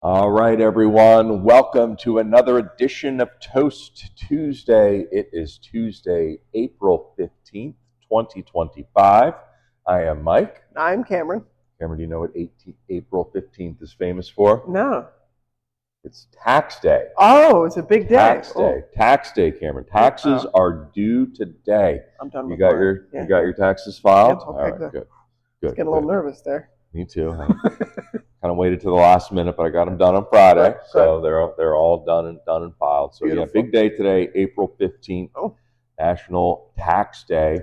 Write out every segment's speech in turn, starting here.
All right, everyone. Welcome to another edition of Toast Tuesday. It is Tuesday, April 15th, 2025. I am Mike. I'm Cameron. Cameron, do you know what April 15th is famous for? No. It's tax day. Oh, it's a big day. Tax day. Tax day, Cameron. Taxes are due today. I'm done You with got mine. your Yeah. you got your taxes filed? Yep, All okay, right, good. good. Just getting a little nervous there. Me too. Kind of waited to the last minute, but I got them done on Friday, Good. so they're all done and filed. So Beautiful. yeah, big day today, April 15th, National Tax Day.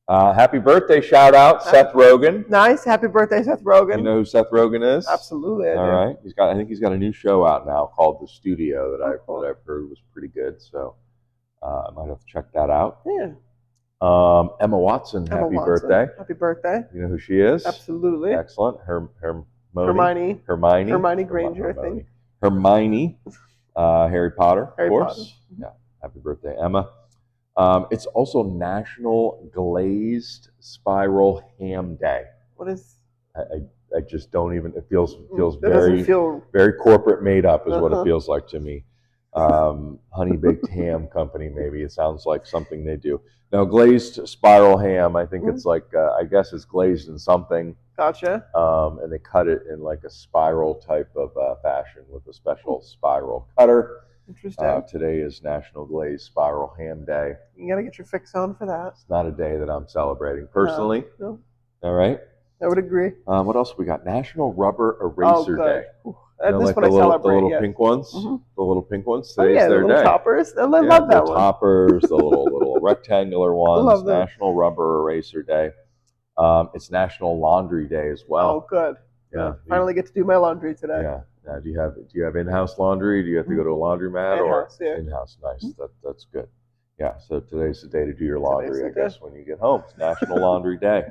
Happy birthday! Shout out Seth Rogen. Nice. Happy birthday, Seth Rogen. You know who Seth Rogen is? Absolutely. All right. I think he's got a new show out now called The Studio that I've heard was pretty good. So I might have to check that out. Yeah. Emma Watson, happy birthday. Happy birthday. You know who she is? Absolutely. Excellent. Hermione Granger, I think. Hermione, Harry Potter, of course. Potter. Yeah. Happy birthday, Emma. It's also National Glazed Spiral Ham Day. What is? I just don't even. It feels very corporate made up is what it feels like to me. Honey baked ham company, maybe it sounds like something they do. Now, glazed spiral ham, I think it's like I guess it's glazed in something. Gotcha. And they cut it in like a spiral type of fashion with a special spiral cutter. Interesting. Today is National Glazed Spiral Ham Day. You gotta get your fix on for that. It's not a day that I'm celebrating personally. No. All right. I would agree. What else we got? National Rubber Eraser Day. You know, this one I celebrate. The little pink ones. The little pink ones. Today's their day. Toppers. I love that one. Toppers, the little rectangular ones. I love them. National Rubber Eraser Day. It's National Laundry Day as well. Oh, good. Yeah. Finally get to do my laundry today. Yeah. Now, do you have in-house laundry? Do you have to go to a laundromat in-house, or in-house? Nice. That's good. Yeah. So today's the day to do your laundry. I guess when you get home, it's National Laundry Day.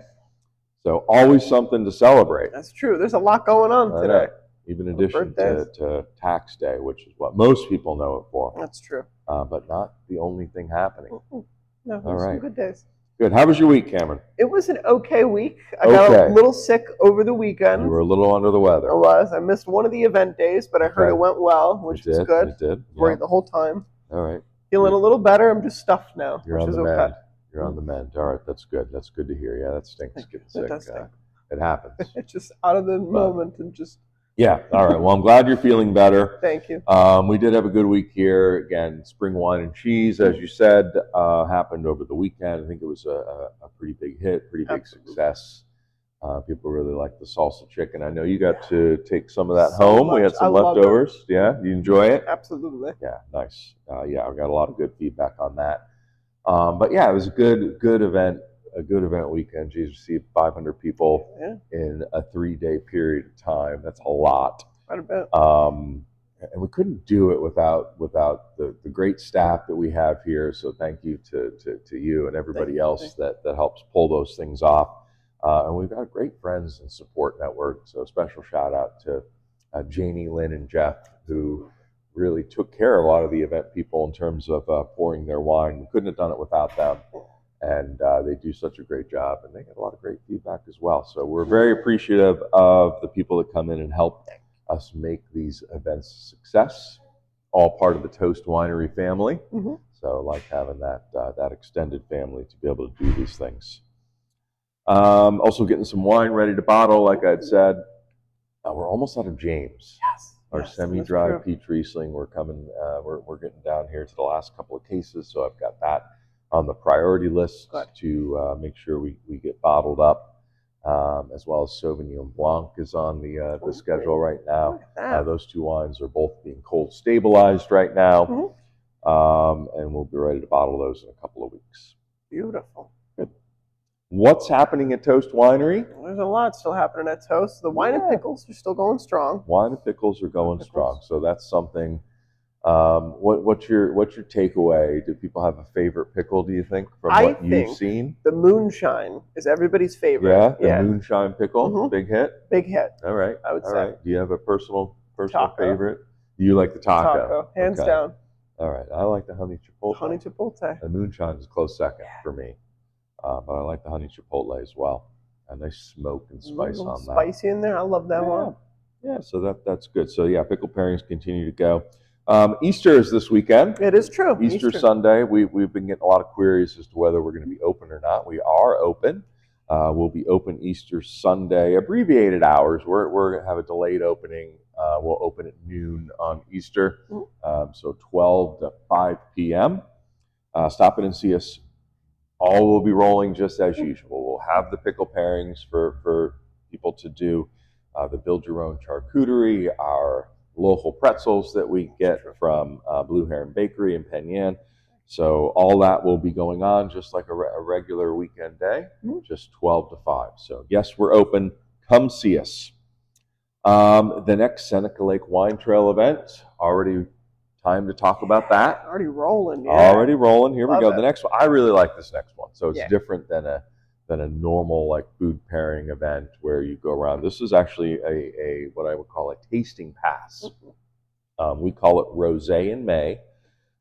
So always something to celebrate. That's true. There's a lot going on today. Even in addition to Tax Day, which is what most people know it for. That's true. But not the only thing happening. No, all right. Some good days. Good. How was your week, Cameron? It was an okay week. I got a little sick over the weekend. You were a little under the weather. I was. I missed one of the event days, but I heard it went well, which is good. It did. Worried the whole time. All right. Feeling a little better. I'm just stuffed now, which is okay. You're on the mend. All right. That's good. That's good to hear. Yeah, that stinks. Getting sick. It does stink. It happens. It's just out of the moment and just. Yeah. All right. Well, I'm glad you're feeling better. Thank you. We did have a good week here. Again, spring wine and cheese, as you said, happened over the weekend. I think it was a pretty big hit, pretty big success. People really liked the salsa chicken. I know you got to take some of that home. We had some leftovers. Yeah. You enjoy it? Absolutely. Yeah. Nice. Yeah. I got a lot of good feedback on that. But yeah, it was a good event. A good event weekend. You received 500 people in a 3-day period of time. That's a lot. Quite a bit. And we couldn't do it without the great staff that we have here. So thank you to you and everybody else that helps pull those things off. And we've got great friends and support network. So special shout out to Janie, Lynn, and Jeff, who really took care of a lot of the event people in terms of pouring their wine. We couldn't have done it without them. And they do such a great job, and they get a lot of great feedback as well. So we're very appreciative of the people that come in and help us make these events a success. All part of the Toast Winery family. So I like having that extended family to be able to do these things. Also getting some wine ready to bottle, like I'd said. We're almost out of James. Yes. Our semi-dry peach Riesling. We're coming. We're getting down here to the last couple of cases, so I've got that on the priority list to make sure we get bottled up, as well as Sauvignon Blanc is on the schedule right now. Those two wines are both being cold stabilized right now, and we'll be ready to bottle those in a couple of weeks. Beautiful. Good. What's happening at Toast Winery? There's a lot still happening at Toast. The wine and pickles are still going strong. Wine and pickles are going strong, so that's something. What's your takeaway? Do people have a favorite pickle, do you think, from what you've seen? The moonshine is everybody's favorite. Yeah, the moonshine pickle, big hit? Big hit. All right. I would say. Right. Do you have a personal favorite? You like the taco? Hands down. All right. I like the honey chipotle. Honey chipotle. The moonshine is a close second for me. But I like the honey chipotle as well. A nice smoke and spice on that. Spicy in there. I love that one. Yeah, so that's good. So yeah, pickle pairings continue to go. Easter is this weekend. It is true. Easter Sunday. We've been getting a lot of queries as to whether we're going to be open or not. We are open. We'll be open Easter Sunday, abbreviated hours. We're going to have a delayed opening. We'll open at noon on Easter, so 12 to 5 p.m. Stop in and see us. All will be rolling just as usual. We'll have the pickle pairings for people to do, the build your own charcuterie, our local pretzels that we get from Blue Heron Bakery in Penn Yan. So all that will be going on just like a regular weekend day, just 12 to 5. So yes, we're open. Come see us. The next Seneca Lake Wine Trail event, already time to talk about that. Already rolling. Yeah. Already rolling. Here we go. It. The next one, I really like this next one. So it's different than a normal like food pairing event where you go around. This is actually a what I would call a tasting pass. We call it Rosé in May,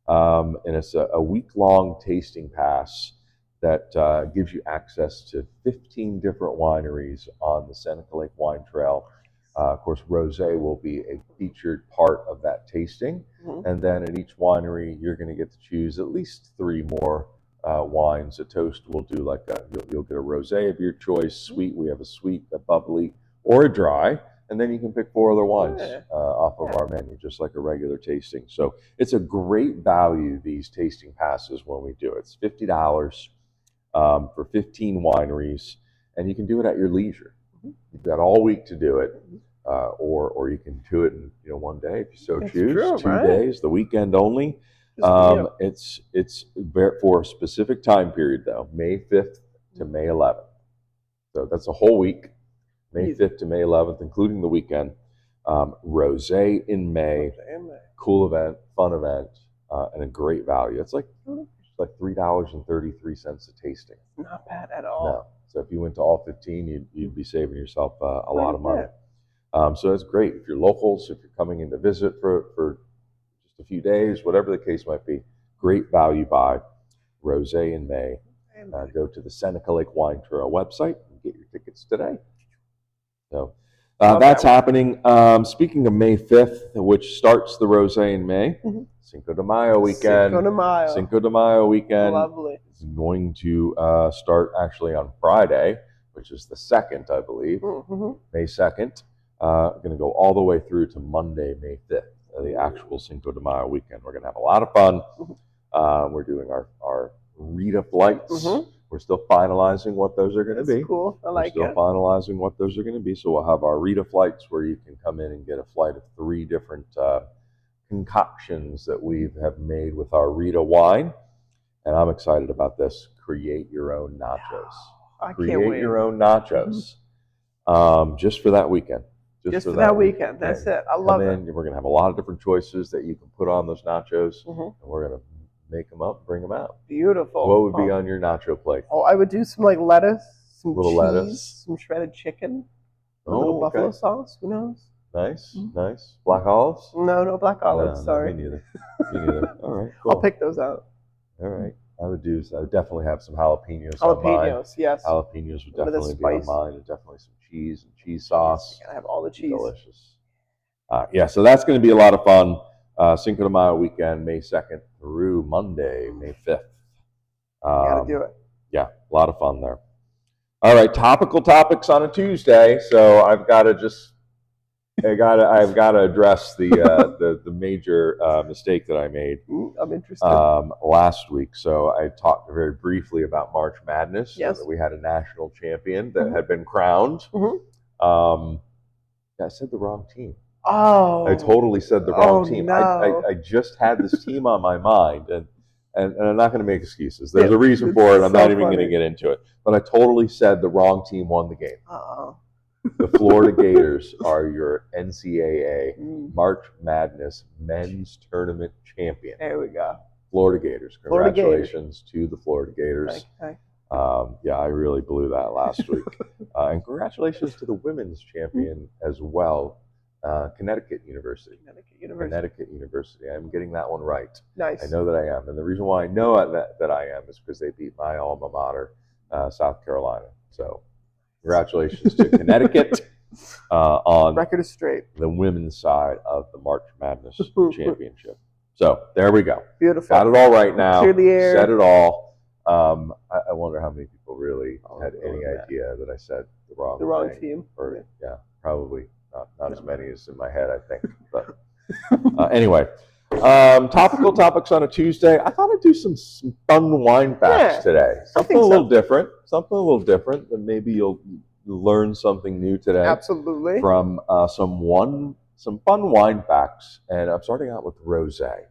and it's a week-long tasting pass that gives you access to 15 different wineries on the Seneca Lake Wine Trail. Of course, Rosé will be a featured part of that tasting. And then at each winery, you're going to get to choose at least 3 more wines. A toast will do like you'll get a rosé of your choice, sweet. We have a sweet, a bubbly, or a dry. And then you can pick 4 other wines off of our menu, just like a regular tasting. So it's a great value, these tasting passes, when we do it. It's $50 for 15 wineries, and you can do it at your leisure. You've got all week to do it. Or you can do it in one day if you so choose. True, 2 days, the weekend only. It's for a specific time period though, May 5th to May 11th. So that's a whole week, May 5th to May 11th, including the weekend. Rosé in May, cool event, fun event, and a great value. It's like $3.33 a tasting. Not bad at all. No. So if you went to all 15, you'd be saving yourself a lot of money. So that's great. If you're locals, if you're coming in to visit for just a few days, whatever the case might be, great value buy. Rosé in May. Go to the Seneca Lake Wine Trail website and get your tickets today. So that's happening. Speaking of May 5th, which starts the Rosé in May, Cinco de Mayo weekend. Cinco de Mayo weekend. Lovely. Is going to start actually on Friday, which is the 2nd, I believe, May 2nd. Going to go all the way through to Monday, May 5th, the actual Cinco de Mayo weekend. We're going to have a lot of fun. We're doing our Rita flights. We're still finalizing what those are going to be. Cool. I like it. We're still finalizing what those are going to be. So we'll have our Rita flights where you can come in and get a flight of 3 different concoctions that we have made with our Rita wine. And I'm excited about this. Create your own nachos. Create your own nachos just for that weekend. Just for that weekend. That's it. I love it. We're going to have a lot of different choices that you can put on those nachos, and we're going to make them up, bring them out. Beautiful. So what would be on your nacho plate? Oh, I would do some like lettuce, some little cheese, lettuce, some shredded chicken, a little buffalo sauce. Who knows? Nice, nice. Black olives? No black olives. Sorry. Me neither. Me neither. All right, cool. I'll pick those out. All right. I would definitely have some jalapenos. Jalapenos, yes. Jalapenos would definitely be on mine, and definitely some cheese and cheese sauce. I have all the cheese. Delicious. So that's going to be a lot of fun. Cinco de Mayo weekend, May 2nd through Monday, May 5th. Gotta do it. Yeah, a lot of fun there. All right, topical topics on a Tuesday. So I've got to address the major mistake that I made. I'm interested. Last week. So I talked very briefly about March Madness. Yes. So that we had a national champion that had been crowned. I said the wrong team. Oh. I totally said the wrong team. No. I just had this team on my mind, and I'm not going to make excuses. There's a reason for it. I'm not even going to get into it. But I totally said the wrong team won the game. The Florida Gators are your NCAA March Madness men's tournament champion. There we go. Florida Gators. Congratulations to the Florida Gators. Okay. I really blew that last week. And congratulations to the women's champion as well, Connecticut University. Connecticut University. I'm getting that one right. Nice. I know that I am. And the reason why I know that I am is because they beat my alma mater, South Carolina. So congratulations to Connecticut. on Record is straight. the women's side of the March Madness Championship. So there we go. Beautiful. Got it all right now. Clear the air. Said it all. I wonder how many people really had any idea that I said the wrong thing. team. Or, yeah, probably not as many as in my head, I think. But anyway, topical topics on a Tuesday. I thought I'd do some fun wine facts today. Something a little different. Something a little different. And maybe you'll learn something new today. Absolutely. From some fun wine facts. And I'm starting out with Rosé.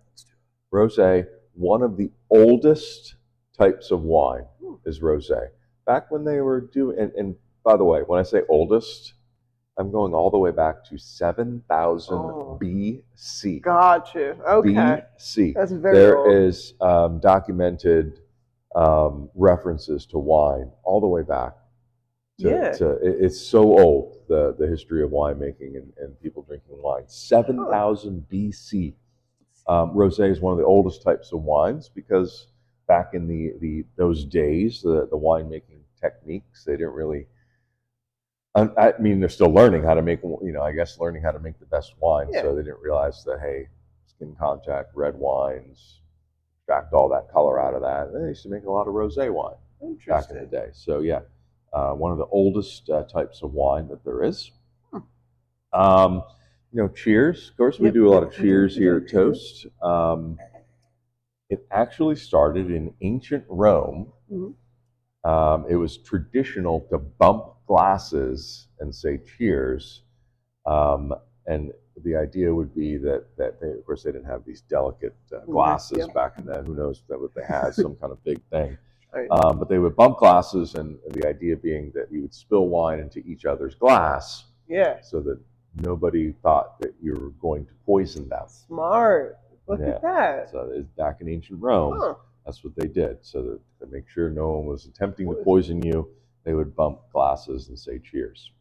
Rosé, one of the oldest types of wine is Rosé. Back when they were doing, and by the way, when I say oldest, I'm going all the way back to 7000 BC. Gotcha. Okay. BC. That's very There old. is documented references to wine all the way back. It's so old, the history of winemaking and people drinking wine. 7000 BC. Rosé is one of the oldest types of wines because back in those days, the winemaking techniques, they didn't really. I mean, they're still learning how to make, learning how to make the best wine. Yeah. So they didn't realize that, hey, skin contact, red wines, extract all that color out of that. And they used to make a lot of rosé wine back in the day. So yeah, one of the oldest types of wine that there is. Cheers. Of course, we do a lot of cheers here at Toast. It actually started in ancient Rome. Mm-hmm. It was traditional to bump glasses and say cheers. And the idea would be that of course, they didn't have these delicate glasses back then. Who knows what they had, some kind of big thing. Right. But they would bump glasses, and the idea being that you would spill wine into each other's glass. Yeah. So that nobody thought that you were going to poison them. Smart. Look at that. So it's back in ancient Rome, that's what they did. So that to make sure no one was attempting to poison you, they would bump glasses and say cheers.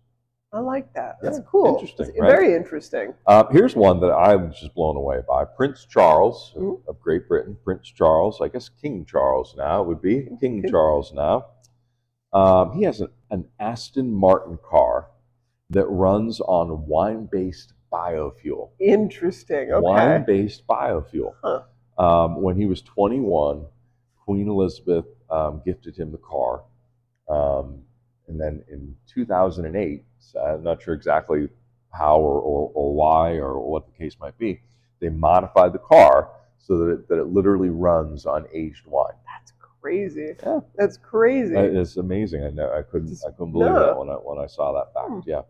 I like that. That's cool. Interesting, right? Very interesting. Here's one that I was just blown away by. Prince Charles of Great Britain. Prince Charles, I guess King Charles now would be. King Charles now. He has an Aston Martin car that runs on wine-based biofuel. Interesting. Okay. Wine-based biofuel. When he was 21, Queen Elizabeth gifted him the car. And then in 2008, I'm not sure exactly how or why or what the case might be, they modified the car so that it literally runs on aged wine. That's crazy. Yeah. That's crazy. It's amazing. I couldn't believe that when I saw that fact. Yeah.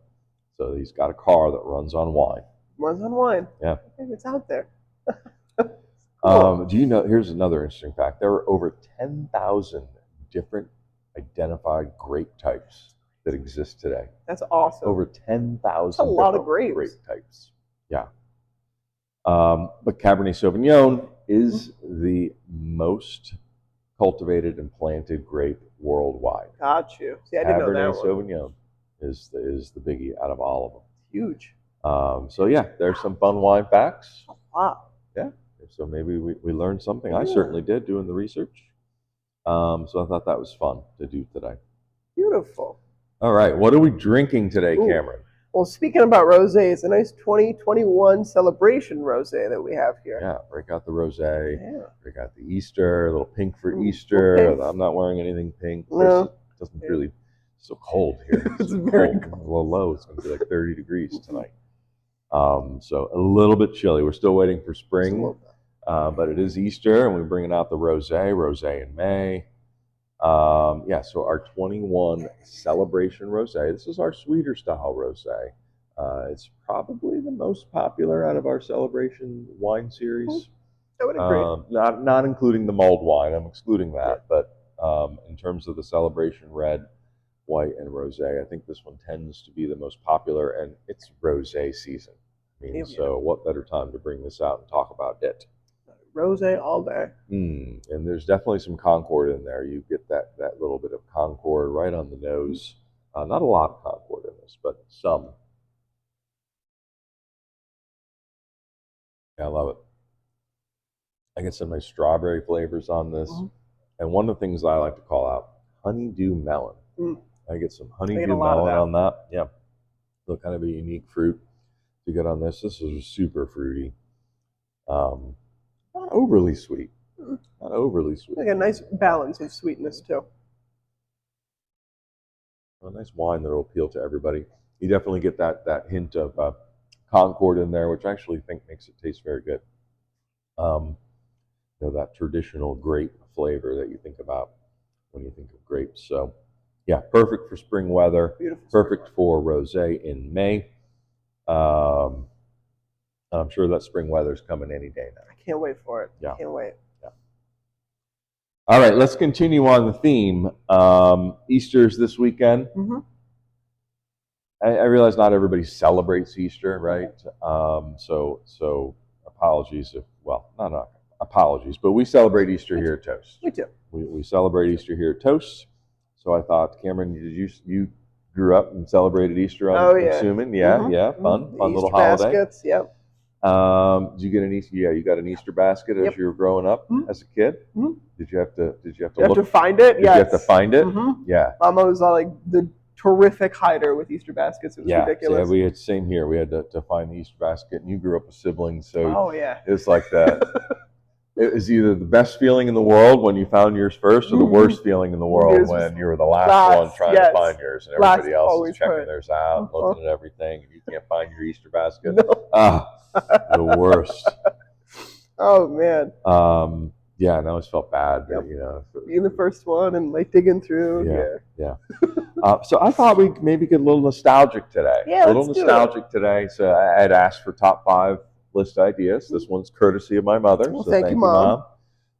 So he's got a car that runs on wine. Runs on wine. Yeah. I think it's out there. Cool. Do you know, here's another interesting fact. There are over 10,000 different identified grape types that exist today. That's awesome. Over 10,000 That's a lot of grapes. Grape types. Yeah. But Cabernet Sauvignon is the most cultivated and planted grape worldwide. Got you. See, I didn't know that one. Cabernet Sauvignon is the biggie out of all of them. Huge. So yeah, there's some fun wine facts. Wow. Yeah. So maybe we learned something. I certainly did doing the research. So I thought that was fun to do today. Beautiful. All right. What are we drinking today, Cameron? Well, speaking about rosé, it's a nice 2021 celebration rosé that we have here. Yeah, break out the rosé. Yeah. Break out the Easter, a little pink for Easter. Okay. I'm not wearing anything pink. No. It doesn't really, it's so cold here. It's very cold. Well, low. It's going to be like 30 degrees tonight. So a little bit chilly. We're still waiting for spring, but it is Easter, and we're bringing out the rosé in May. So our 21 celebration rosé. This is our sweeter style rosé. It's probably the most popular out of our celebration wine series. I would agree. Not including the mulled wine. I'm excluding that. But in terms of the celebration red, white, and rosé, I think this one tends to be the most popular, and it's rosé season. I mean, so what better time to bring this out and talk about it? Rosé all day. And there's definitely some Concord in there. You get that little bit of Concord right on the nose. Not a lot of Concord in this, but some. Yeah, I love it. I get some nice strawberry flavors on this. And one of the things I like to call out, honeydew melon. I get some honeydew melon on that. Yeah. So kind of a unique fruit to get on this. This is super fruity. Not overly sweet. Not overly sweet. Like a nice balance of sweetness too. A nice wine that'll appeal to everybody. You definitely get that hint of Concord in there, which I actually think makes it taste very good. That traditional grape flavor that you think about when you think of grapes. So, yeah, perfect for spring weather. Beautiful. Perfect for rosé in May. I'm sure that spring weather's coming any day now. I can't wait for it. Yeah. Can't wait. Yeah. All right, let's continue on the theme. Easter's this weekend. Mm-hmm. I realize not everybody celebrates Easter, right? So apologies if, well, not apologies, but we celebrate Easter here at Toast. We do. We celebrate Easter here at Toast. So I thought, Cameron, you grew up and celebrated Easter? I'm assuming, yeah, Mm-hmm. yeah, fun Easter little holiday. Baskets, yep. Did you get an Easter? Yeah, you got an Easter basket as you were growing up as a kid. Mm-hmm. Did you have to to find it? Did you have to find it? Mm-hmm. Yeah. Mama was like the terrific hider with Easter baskets. It was ridiculous. Yeah, we had same here. We had to find the Easter basket, and you grew up with siblings, so it was like that. It was either the best feeling in the world when you found yours first, or the worst feeling in the world when you were the last one trying to find yours, and everybody else is checking theirs out, looking at everything, and you can't find your Easter basket. No. The worst. Oh man. Yeah, and I always felt bad, being the first one and like digging through. Yeah. So I thought we'd maybe get a little nostalgic today. Yeah, a little nostalgic today. So I had asked for top 5 list ideas. This one's courtesy of my mother. Well, so thank you, Mom,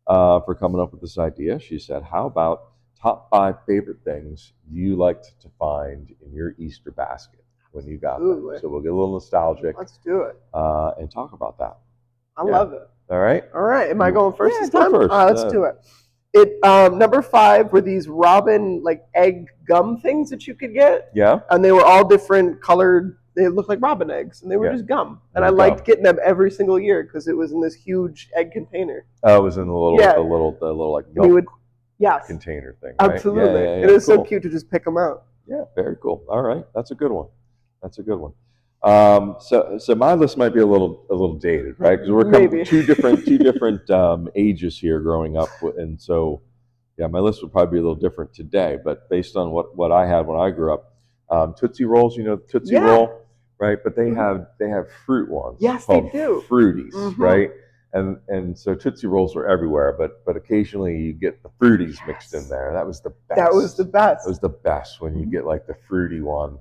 for coming up with this idea. She said, "How about top 5 favorite things you liked to find in your Easter basket when you got them?" So we'll get a little nostalgic. Let's do it and talk about that. I love it. All right. Am I going first this time? Go first. Let's do it. Number 5 were these robin like egg gum things that you could get. Yeah. And they were all different colored. They looked like robin eggs, and they were just gum. And I liked getting them every single year because it was in this huge egg container. Oh, it was in the little like milk container thing. Right? Absolutely. Yeah, it was so cute to just pick them out. Yeah, very cool. All right, that's a good one. So my list might be a little dated, right? Because we're coming two different ages here growing up, and so my list would probably be a little different today. But based on what I had when I grew up, Tootsie Rolls, Tootsie Roll, right? But they have fruit ones. Yes, they do. Fruities, right? And so Tootsie Rolls were everywhere, but occasionally you get the fruities mixed in there. That was the best. That was the best. It was the best when you get like the fruity one.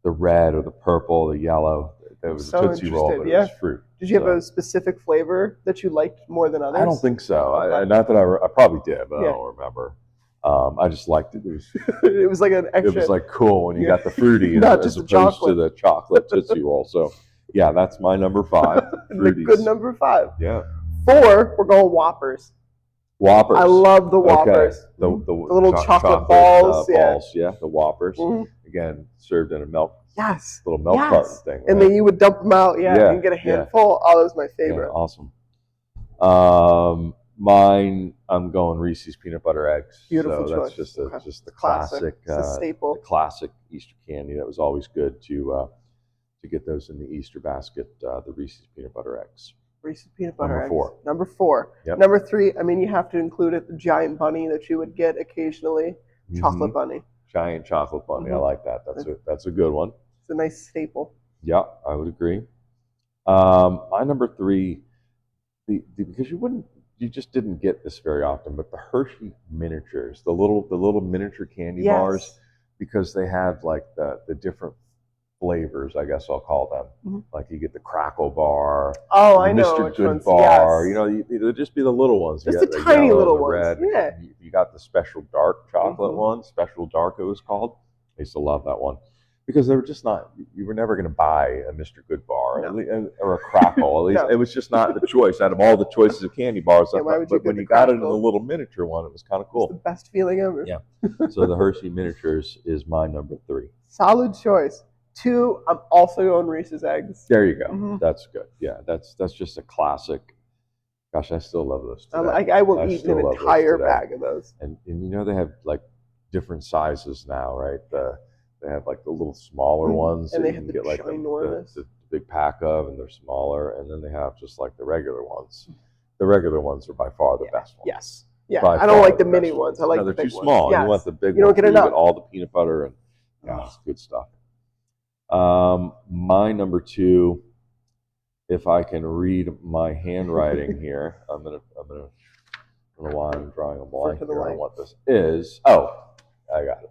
The red or the purple, the yellow. That was a Tootsie Roll, but it was fruit. Did you have a specific flavor that you liked more than others? I don't think so. Not that I probably did, but I don't remember. I just liked it. It was like an extra. It was like cool when you got the fruity Not as just opposed to the chocolate Tootsie Roll. So yeah, that's my number 5. The good number 5. Yeah. 4, we're going Whoppers. Whoppers. I love the Whoppers. Okay. The little chocolate balls. Yeah, the Whoppers. Again, served in a little milk carton thing. Right? And then you would dump them out, and get a handful. Oh, that was my favorite. Yeah, awesome. Mine, I'm going Reese's peanut butter eggs. Beautiful choice. That's just the classic, it's a staple. the classic Easter candy. That was always good to get those in the Easter basket. The Reese's peanut butter eggs. Reese's peanut butter eggs. Number 4. Yep. Number 3. I mean, you have to include it. The giant bunny that you would get occasionally. Chocolate bunny. Giant chocolate bunny. I like that. That's a good one. It's a nice staple. Yeah, I would agree. My number 3, because you just didn't get this very often, but the Hershey miniatures, the little miniature candy bars, because they had like the different flavors, I guess I'll call them. Like you get the Crackle bar, I know, Mr. Good bar. It'd just be the little ones. Just the tiny little ones. Red. Yeah. You got the special dark chocolate one, Special Dark it was called. I used to love that one. Because they were just not, you were never going to buy a Mr. Good bar or a Crackle. At least it was just not the choice out of all the choices of candy bars. But when you got it in the little miniature one, it was kind of cool. It's the best feeling ever. Yeah. So the Hershey miniatures is my number 3. Solid choice. 2, I'm also going Reese's eggs. There you go. That's good. Yeah, that's just a classic. Gosh, I still love those today. I will eat an entire bag of those. And they have like different sizes now, right? They have like the little smaller ones and that they you have can the get like ginormous. the big pack of, and they're smaller. And then they have just like the regular ones. The regular ones are by far the best ones. Yes. Yeah, By I don't far like the best mini ones. I like No, the they're big too small. ones. Yes. You want the big You don't ones get where you enough. get all the peanut butter and it's good stuff. My number two, if I can read my handwriting here, I'm gonna I don't know why I'm drawing a blank here on what this is. Oh, I got it.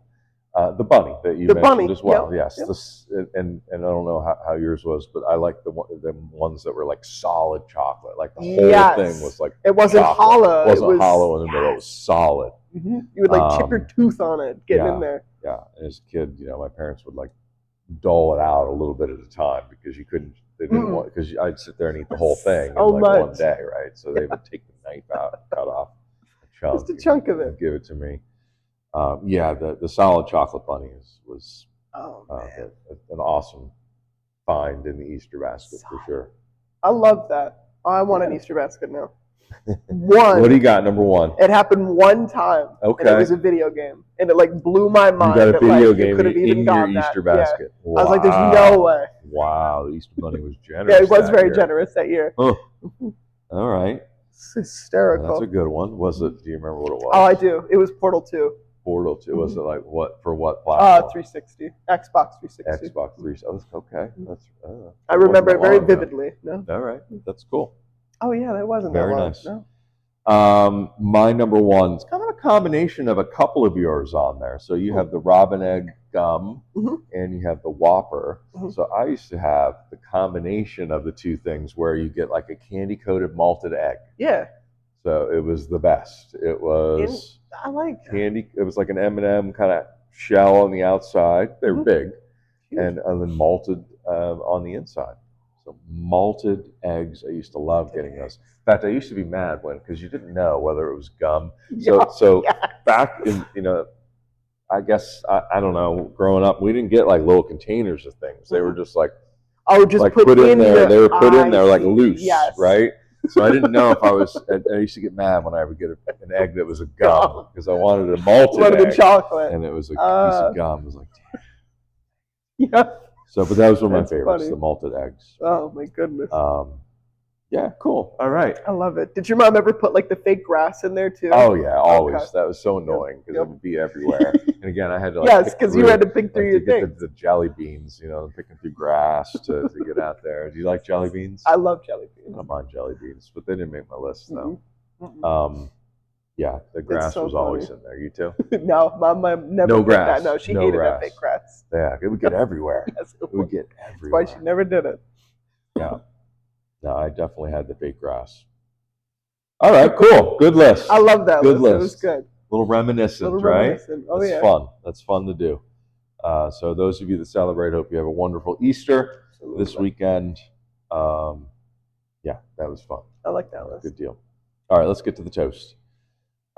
The bunny that you mentioned as well. Yep. Yes, this and I don't know how yours was, but I like the ones that were like solid chocolate. Like the whole thing was like it wasn't chocolate. hollow. It wasn't hollow in the middle. It was solid. You would like chip your tooth on it, getting in there. Yeah, and as a kid, my parents would like dole it out a little bit at a time because you couldn't. They didn't want, because I'd sit there and eat the whole thing in like one day, right? So they would take the knife out, and cut off a chunk, just a chunk of it, and give it to me. The solid chocolate bunny was an awesome find in the Easter basket for sure. I love that. I want an Easter basket now. What do you got? Number one. It happened one time. Okay. And it was a video game, and it like blew my mind. You got a video game in your Easter basket. Yeah. Wow. I was like, "There's no way." Wow, the Easter bunny was generous. Yeah, it was very generous that year. Huh. All right. It's hysterical. That's a good one. Was it? Do you remember what it was? Oh, I do. It was Portal 2. Portal 2. Was it like what platform? 360. Xbox 360. Xbox 360. Oh, okay. That's. I remember it very vividly. No. All right. That's cool. Oh yeah, that wasn't very that long. nice. No. My number one is kind of a combination of a couple of yours on there. So you have the Robin Egg gum and you have the Whopper. So I used to have the combination of the two things where you get like a candy coated malted egg. Yeah. So it was the best. It was I like candy. It was like an M&M kind of shell on the outside. They were big, and then malted on the inside. So malted eggs. I used to love getting those. In fact, I used to be mad because you didn't know whether it was gum. So back in, I guess, I don't know, growing up, we didn't get like little containers of things. They were just like, just like put in there. They were put in there like loose, right? So I didn't know if I was, I used to get mad when I would get an egg that was a gum because I wanted a malted egg. The chocolate. And it was a piece of gum. It was like, damn. Yeah. So, but that was one of my favorites, the malted eggs. Oh my goodness. Yeah, cool. All right. I love it. Did your mom ever put like the fake grass in there too? Oh yeah, always. Okay. That was so annoying because it would be everywhere. And again, I had to because you had to pick through your things. The jelly beans, picking through grass to get out there. Do you like jelly beans? I love jelly beans. I don't mind jelly beans, but they didn't make my list though. Yeah, the grass was always in there. You too? No, Mom never no did grass. that. No, she hated that fake grass. Yeah, it would get everywhere. Yes, it would get everywhere. That's why she never did it. Yeah. No, I definitely had the fake grass. All right, cool. Good list. I love that good list. It was good. Little reminiscent, right? Oh, That's fun. That's fun to do. So those of you that celebrate, hope you have a wonderful Easter this weekend. Yeah, that was fun. I like that list. Good deal. All right, let's get to the toast.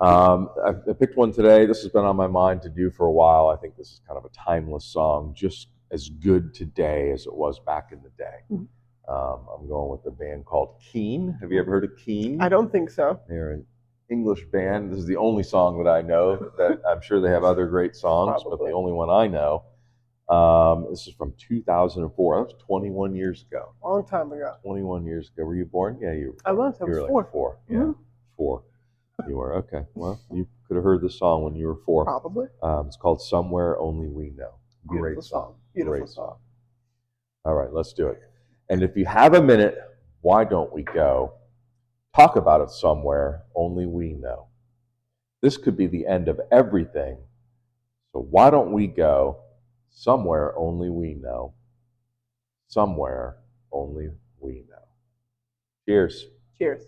I picked one today. This has been on my mind to do for a while. I think this is kind of a timeless song, just as good today as it was back in the day. I'm going with a band called Keane. Have you ever heard of Keane? I don't think so. They're an English band. This is the only song that I know. That I'm sure they have other great songs, but the only one I know. This is from 2004. That was 21 years ago. Long time ago. 21 years ago. Were you born? Yeah, you were. I was. I was 4. Like 4. Yeah, 4. You were. Okay. Well, you could have heard this song when you were 4. Probably. It's called Somewhere Only We Know. Great song. Beautiful Great song. All right, let's do it. And if you have a minute, why don't we go talk about it somewhere only we know? This could be the end of everything. So why don't we go somewhere only we know? Somewhere only we know. Cheers. Cheers.